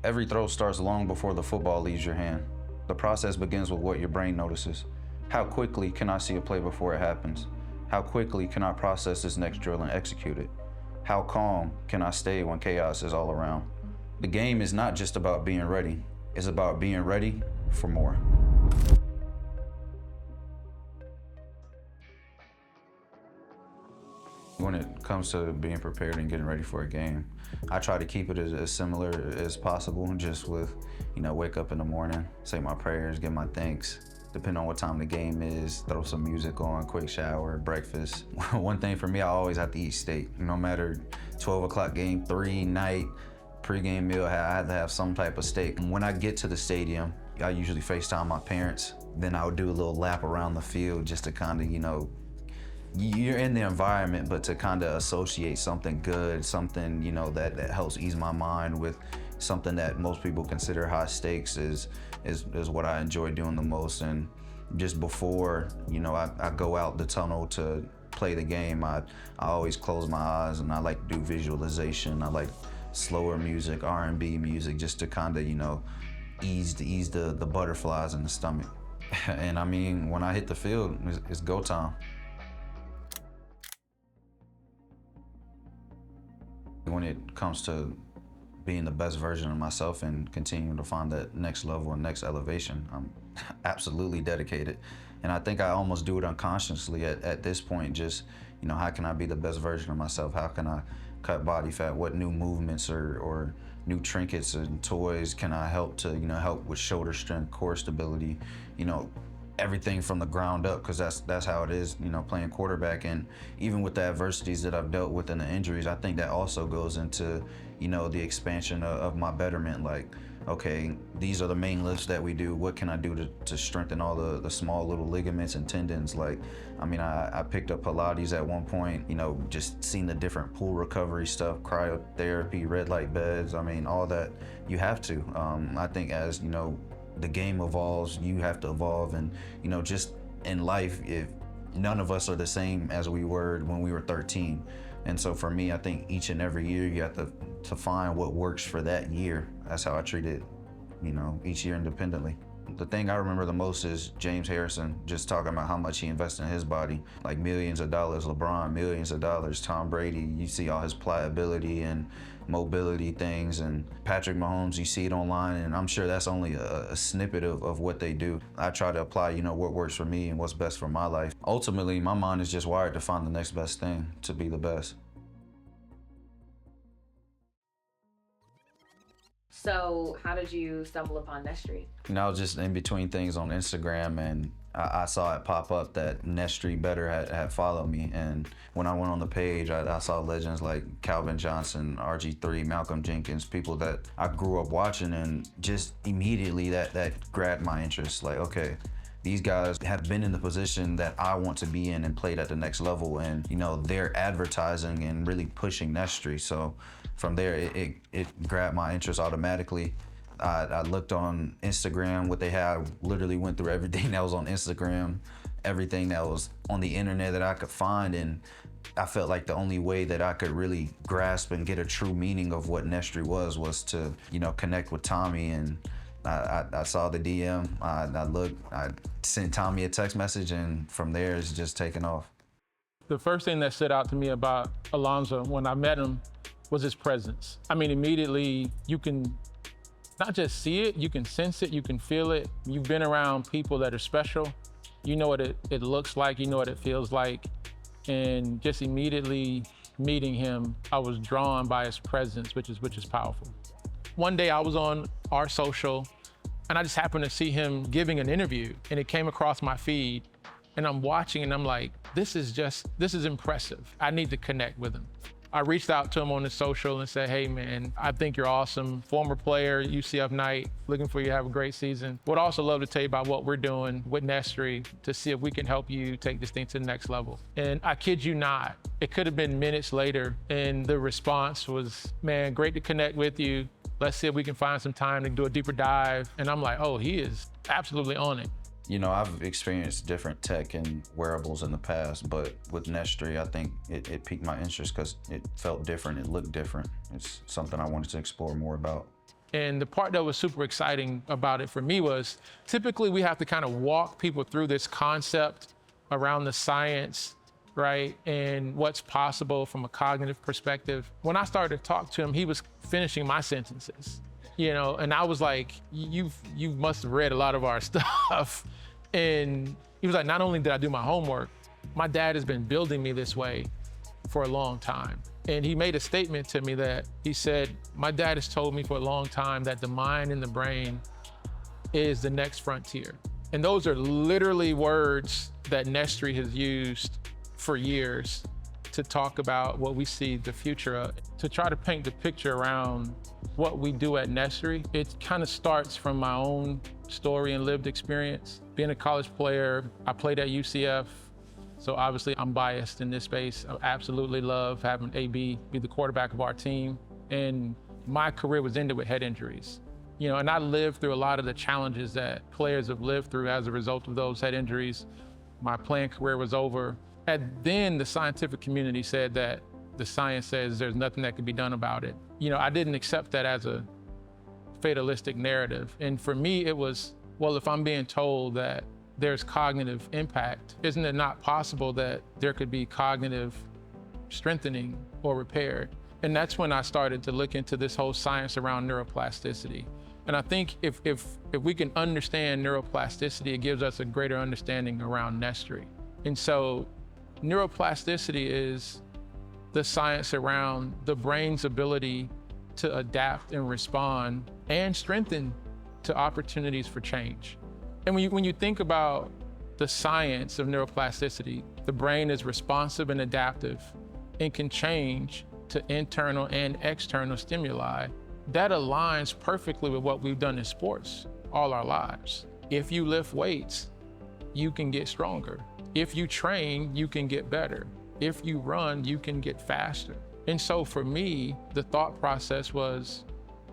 Every throw starts long before the football leaves your hand. The process begins with what your brain notices. How quickly can I see a play before it happens? How quickly can I process this next drill and execute it? How calm can I stay when chaos is all around? The game is not just about being ready. It's about being ready for more. When it comes to being prepared and getting ready for a game, I try to keep it as similar as possible, just with, wake up in the morning, say my prayers, give my thanks. Depending on what time the game is, throw some music on, quick shower, breakfast. One thing for me, I always have to eat steak. No matter 12 o'clock game, 3 night, pre-game meal, I have to have some type of steak. When I get to the stadium, I usually FaceTime my parents. Then I would do a little lap around the field just to kind of, you're in the environment, but to kind of associate something good, something, that helps ease my mind with something that most people consider high stakes is what I enjoy doing the most. And just before, I go out the tunnel to play the game, I always close my eyes and I like to do visualization. I like slower music, R&B music, just to kind of, ease the butterflies in the stomach. And I mean, when I hit the field, it's go time. When it comes to being the best version of myself and continuing to find that next level and next elevation, I'm absolutely dedicated. And I think I almost do it unconsciously at this point. Just, how can I be the best version of myself? How can I cut body fat? What new movements or new trinkets and toys can I help to, help with shoulder strength, core stability, everything from the ground up, because that's how it is, playing quarterback. And even with the adversities that I've dealt with and the injuries, I think that also goes into, the expansion of my betterment. Like, okay, these are the main lifts that we do. What can I do to strengthen all the small little ligaments and tendons? Like, I mean, I picked up Pilates at one point, just seeing the different pool recovery stuff, cryotherapy, red light beds. I mean, all that you have to. I think as, the game evolves, you have to evolve. And, just in life, if none of us are the same as we were when we were 13. And so for me, I think each and every year you have to find what works for that year. That's how I treat it, each year independently. The thing I remember the most is James Harrison just talking about how much he invested in his body, like millions of dollars, LeBron, millions of dollars, Tom Brady, you see all his pliability and mobility things, and Patrick Mahomes, you see it online, and I'm sure that's only a snippet of what they do. I try to apply, what works for me and what's best for my life. Ultimately, my mind is just wired to find the next best thing, to be the best. So how did you stumble upon NESTRE? I was just in between things on Instagram, and I saw it pop up that NESTRE Better had followed me. And when I went on the page, I saw legends like Calvin Johnson, RG3, Malcolm Jenkins, people that I grew up watching, and just immediately that grabbed my interest. Like, okay, these guys have been in the position that I want to be in and played at the next level, and they're advertising and really pushing NESTRE. So from there, it grabbed my interest automatically. I looked on Instagram, what they had. I literally went through everything that was on Instagram, everything that was on the internet that I could find, and I felt like the only way that I could really grasp and get a true meaning of what NESTRE was to, connect with Tommy. And I saw the DM, I looked, I sent Tommy a text message, and from there it's just taken off. The first thing that stood out to me about Alonza when I met him was his presence. I mean, immediately you can not just see it, you can sense it, you can feel it. You've been around people that are special. You know what it looks like, you know what it feels like. And just immediately meeting him, I was drawn by his presence, which is powerful. One day I was on our social, and I just happened to see him giving an interview, and it came across my feed, and I'm watching, and I'm like, this is impressive. I need to connect with him. I reached out to him on his social and said, hey man, I think you're awesome. Former player, UCF Knight, looking for you to have a great season. Would also love to tell you about what we're doing with NESTRE to see if we can help you take this thing to the next level. And I kid you not, it could have been minutes later, and the response was, man, great to connect with you. Let's see if we can find some time to do a deeper dive. And I'm like, oh, he is absolutely on it. I've experienced different tech and wearables in the past, but with NESTRE, I think it piqued my interest because it felt different, it looked different. It's something I wanted to explore more about. And the part that was super exciting about it for me was typically we have to kind of walk people through this concept around the science, right? And what's possible from a cognitive perspective. When I started to talk to him, he was finishing my sentences, and I was like, you must have read a lot of our stuff. And he was like, not only did I do my homework, my dad has been building me this way for a long time. And he made a statement to me that he said, my dad has told me for a long time that the mind and the brain is the next frontier. And those are literally words that NESTRE has used for years to talk about what we see the future of. To try to paint the picture around what we do at NESTRE, it kind of starts from my own story and lived experience. Being a college player, I played at UCF. So obviously I'm biased in this space. I absolutely love having AB be the quarterback of our team. And my career was ended with head injuries. And I lived through a lot of the challenges that players have lived through as a result of those head injuries. My playing career was over. And then the scientific community said that the science says there's nothing that can be done about it. I didn't accept that as a fatalistic narrative. And for me, it was, well, if I'm being told that there's cognitive impact, isn't it not possible that there could be cognitive strengthening or repair? And that's when I started to look into this whole science around neuroplasticity. And I think if we can understand neuroplasticity, it gives us a greater understanding around NESTRE. And so neuroplasticity is the science around the brain's ability to adapt and respond and strengthen to opportunities for change. And when you think about the science of neuroplasticity, the brain is responsive and adaptive and can change to internal and external stimuli. That aligns perfectly with what we've done in sports all our lives. If you lift weights, you can get stronger. If you train, you can get better. If you run, you can get faster. And so for me, the thought process was,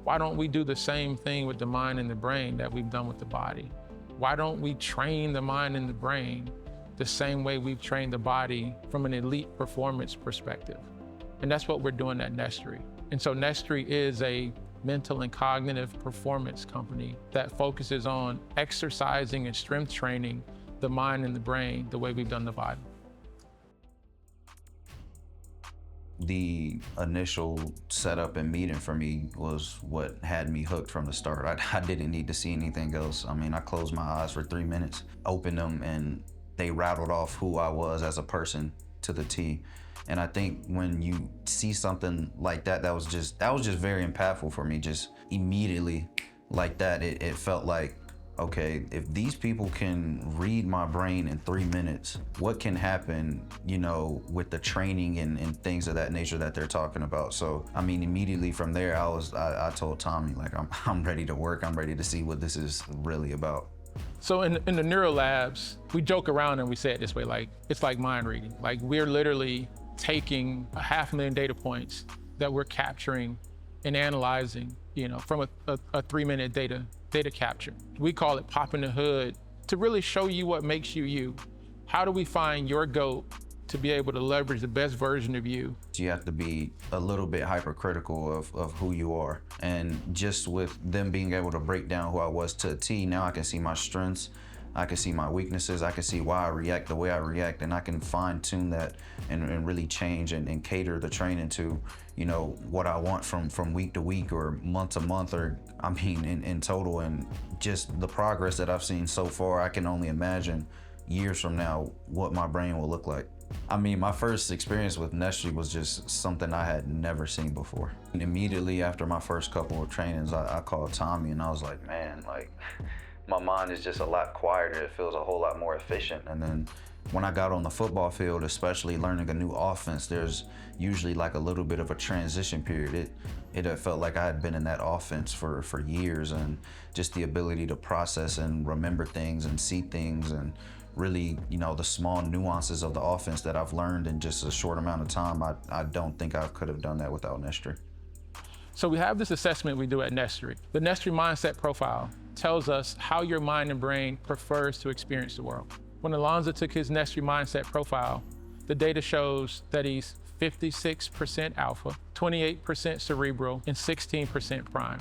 why don't we do the same thing with the mind and the brain that we've done with the body? Why don't we train the mind and the brain the same way we've trained the body from an elite performance perspective? And that's what we're doing at NESTRE. And so NESTRE is a mental and cognitive performance company that focuses on exercising and strength training the mind and the brain the way we've done the body. The initial setup and meeting for me was what had me hooked from the start. I didn't need to see anything else. I mean, I closed my eyes for 3 minutes, opened them, and they rattled off who I was as a person to the T. And I think when you see something like that, that was just very impactful for me. Just immediately like that, it felt like, okay, if these people can read my brain in 3 minutes, what can happen, with the training and things of that nature that they're talking about? So, I mean, immediately from there, I told Tommy, like, I'm ready to work. I'm ready to see what this is really about. So in the neuro labs, we joke around and we say it this way, like, it's like mind reading. Like, we're literally taking 500,000 data points that we're capturing and analyzing, from a 3-minute data capture. We call it popping the hood to really show you what makes you you. How do we find your GOAT to be able to leverage the best version of you? You have to be a little bit hypercritical of who you are. And just with them being able to break down who I was to a T, now I can see my strengths, I can see my weaknesses, I can see why I react the way I react, and I can fine tune that and really change and cater the training to, what I want from week to week or month to month, or in total. And just the progress that I've seen so far, I can only imagine years from now what my brain will look like. I mean, my first experience with NESTRE was just something I had never seen before. And immediately after my first couple of trainings, I called Tommy and I was like, man, like, my mind is just a lot quieter. It feels a whole lot more efficient. And then when I got on the football field, especially learning a new offense, there's usually like a little bit of a transition period. It felt like I had been in that offense for years, and just the ability to process and remember things and see things, and really, the small nuances of the offense that I've learned in just a short amount of time. I don't think I could have done that without NESTRE. So we have this assessment we do at NESTRE. The NESTRE mindset profile tells us how your mind and brain prefers to experience the world. When Alonza took his NESTRE mindset profile, the data shows that he's 56% alpha, 28% cerebral, and 16% prime.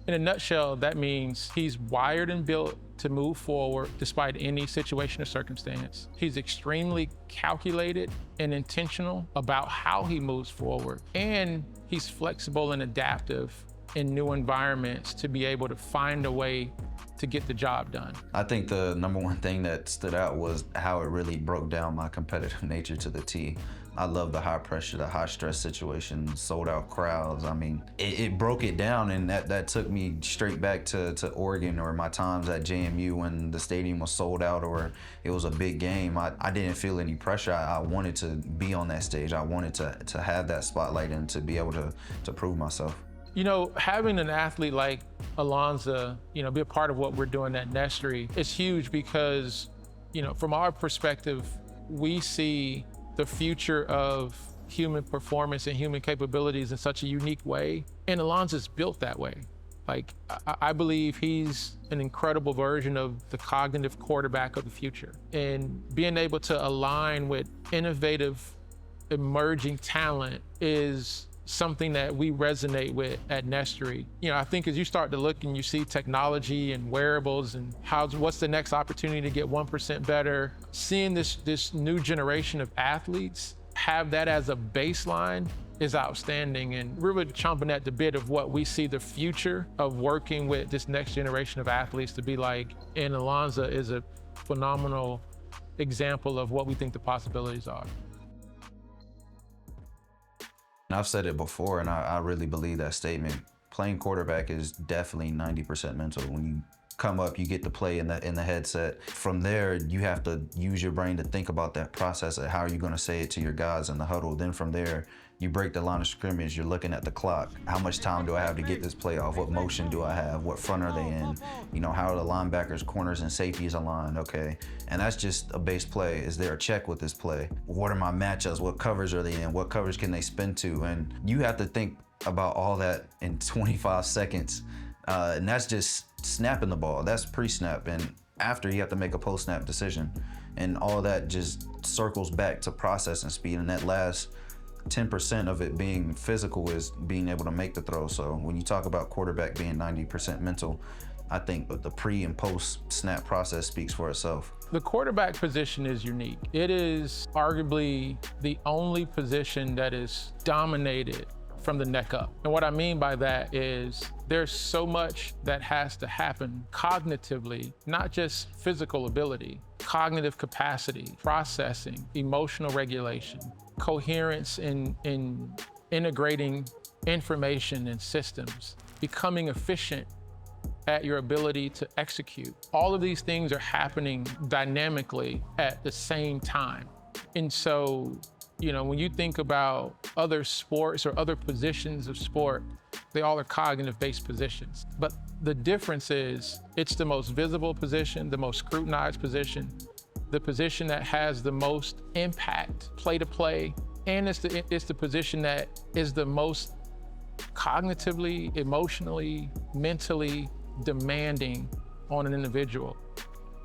In a nutshell, that means he's wired and built to move forward despite any situation or circumstance. He's extremely calculated and intentional about how he moves forward. And he's flexible and adaptive in new environments to be able to find a way to get the job done. I think the number one thing that stood out was how it really broke down my competitive nature to the T. I love the high pressure, the high stress situations, sold out crowds. I mean, it broke it down, and that took me straight back to Oregon, or my times at JMU when the stadium was sold out or it was a big game. I didn't feel any pressure. I wanted to be on that stage. I wanted to have that spotlight and to be able to prove myself. You know, having an athlete like Alonza, you know, be a part of what we're doing at NESTRE is huge because, you know, from our perspective, we see the future of human performance and human capabilities in such a unique way. And Alonza's built that way. Like, I believe he's an incredible version of the cognitive quarterback of the future. And being able to align with innovative, emerging talent is something that we resonate with at NESTRE. You know, I think as you start to look and you see technology and wearables and what's the next opportunity to get 1% better, seeing this new generation of athletes have that as a baseline is outstanding. And we're really chomping at the bit of what we see the future of working with this next generation of athletes to be like. And Alonza is a phenomenal example of what we think the possibilities are. I've said it before, and I really believe that statement. Playing quarterback is definitely 90% mental. When you come up, you get to play in the headset. From there, you have to use your brain to think about that process of how are you going to say it to your guys in the huddle. Then from there, you break the line of scrimmage, you're looking at the clock. How much time do I have to get this play off? What motion do I have? What front are they in? You know, how are the linebackers, corners, and safeties aligned? Okay, and that's just a base play. Is there a check with this play? What are my matchups? What covers are they in? What coverage can they spin to? And you have to think about all that in 25 seconds. And that's just snapping the ball. That's pre-snap. And after, you have to make a post-snap decision. And all that just circles back to processing speed. And that last 10% of it being physical is being able to make the throw. So when you talk about quarterback being 90% mental, I think the pre and post snap process speaks for itself. The quarterback position is unique. It is arguably the only position that is dominated from the neck up. And what I mean by that is there's so much that has to happen cognitively, not just physical ability, cognitive capacity, processing, emotional regulation, coherence in integrating information and systems, becoming efficient at your ability to execute. All of these things are happening dynamically at the same time. And so, you know, when you think about other sports or other positions of sport, they all are cognitive-based positions. But the difference is it's the most visible position, the most scrutinized position, the position that has the most impact play to play, and it's the position that is the most cognitively, emotionally, mentally demanding on an individual.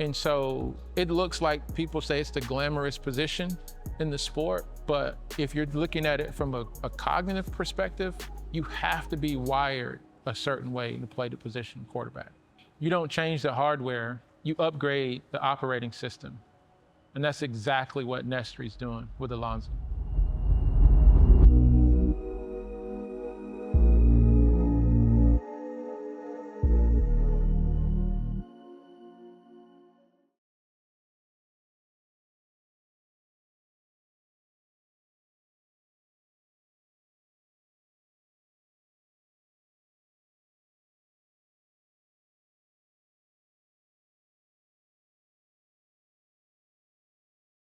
And so it looks like people say it's the glamorous position in the sport, but if you're looking at it from a cognitive perspective, you have to be wired a certain way to play the position of quarterback. You don't change the hardware, you upgrade the operating system. And that's exactly what NESTRE is doing with Alonza.